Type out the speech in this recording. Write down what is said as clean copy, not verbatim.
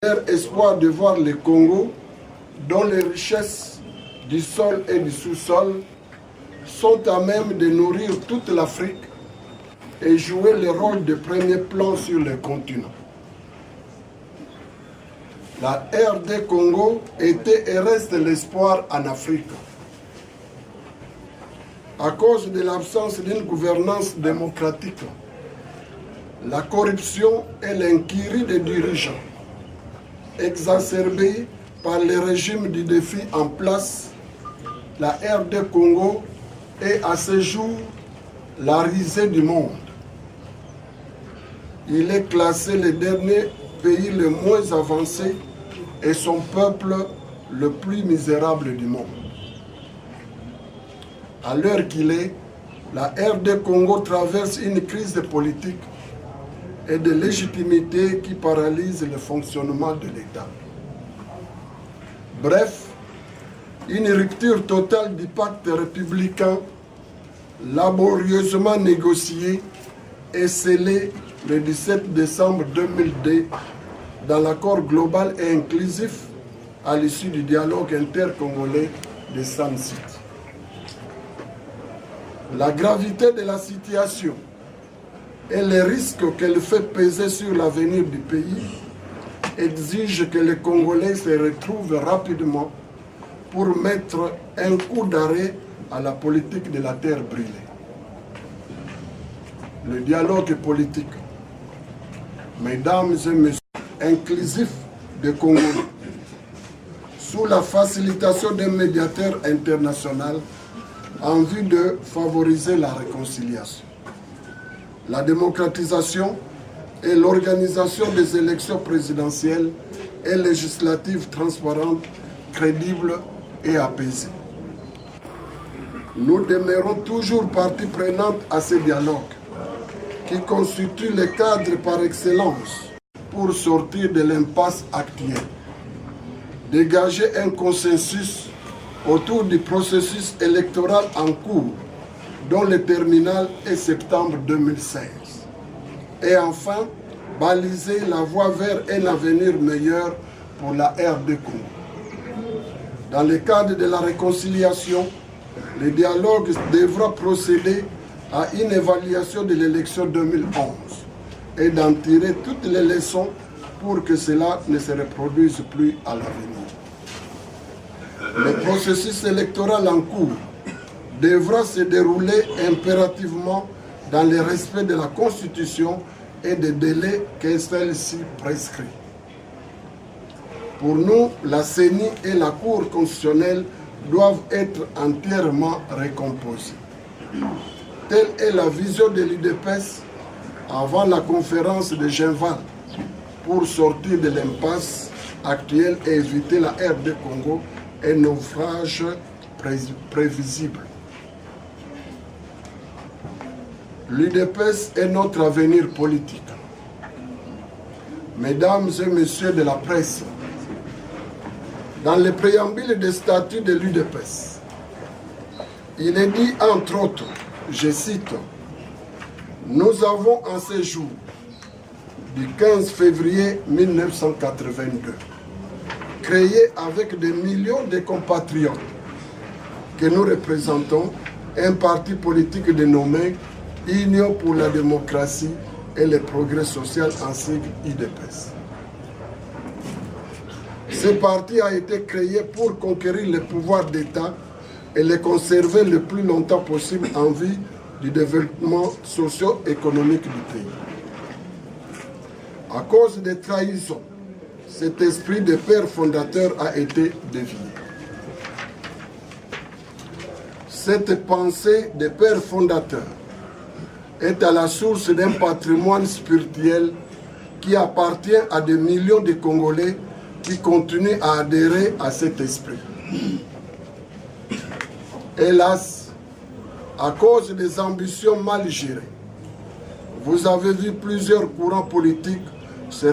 Leur espoir de voir le Congo, dont les richesses du sol et du sous-sol sont à même de nourrir toute l'Afrique et jouer le rôle de premier plan sur le continent. La RD Congo était et reste l'espoir en Afrique. À cause de l'absence d'une gouvernance démocratique, la corruption et l'incurie des dirigeants, exacerbée par le régime du défi en place, la RD Congo est à ce jour la risée du monde. Il est classé le dernier pays le moins avancé et son peuple le plus misérable du monde. À l'heure qu'il est, la RD Congo traverse une crise politique et de légitimité qui paralyse le fonctionnement de l'État. Bref, une rupture totale du pacte républicain, laborieusement négocié et scellé le 17 décembre 2002 dans l'accord global et inclusif à l'issue du dialogue intercongolais de San City. La gravité de la situation et les risques qu'elle fait peser sur l'avenir du pays exigent que les Congolais se retrouvent rapidement pour mettre un coup d'arrêt à la politique de la terre brûlée. Le dialogue politique, mesdames et messieurs, inclusif de Congolais, sous la facilitation d'un médiateur international en vue de favoriser la réconciliation, la démocratisation et l'organisation des élections présidentielles et législatives transparentes, crédibles et apaisées. Nous demeurons toujours partie prenante à ce dialogue qui constitue le cadre par excellence pour sortir de l'impasse actuelle, dégager un consensus autour du processus électoral en cours, dont le terminal est septembre 2016. Et enfin, baliser la voie vers un avenir meilleur pour la RD Congo. Dans le cadre de la réconciliation, le dialogue devra procéder à une évaluation de l'élection 2011 et d'en tirer toutes les leçons pour que cela ne se reproduise plus à l'avenir. Le processus électoral en cours devra se dérouler impérativement dans le respect de la Constitution et des délais que celle-ci prescrit. Pour nous, la CENI et la Cour constitutionnelle doivent être entièrement récomposées. Telle est la vision de l'UDPS avant la conférence de Genval pour sortir de l'impasse actuelle et éviter la RD Congo un naufrage prévisible. L'UDPS est notre avenir politique. Mesdames et messieurs de la presse, dans le préambule des statuts de l'UDPS, il est dit entre autres, je cite, « Nous avons en ce jour, du 15 février 1982, créé avec des millions de compatriotes que nous représentons un parti politique dénommé Union pour la démocratie et le progrès social en sigle UDPS. Ce parti a été créé pour conquérir le pouvoir d'État et le conserver le plus longtemps possible en vue du développement socio-économique du pays. À cause des trahisons, cet esprit de père fondateur a été dévié. Cette pensée de père fondateur est à la source d'un patrimoine spirituel qui appartient à des millions de Congolais qui continuent à adhérer à cet esprit. Hélas, à cause des ambitions mal gérées, vous avez vu plusieurs courants politiques se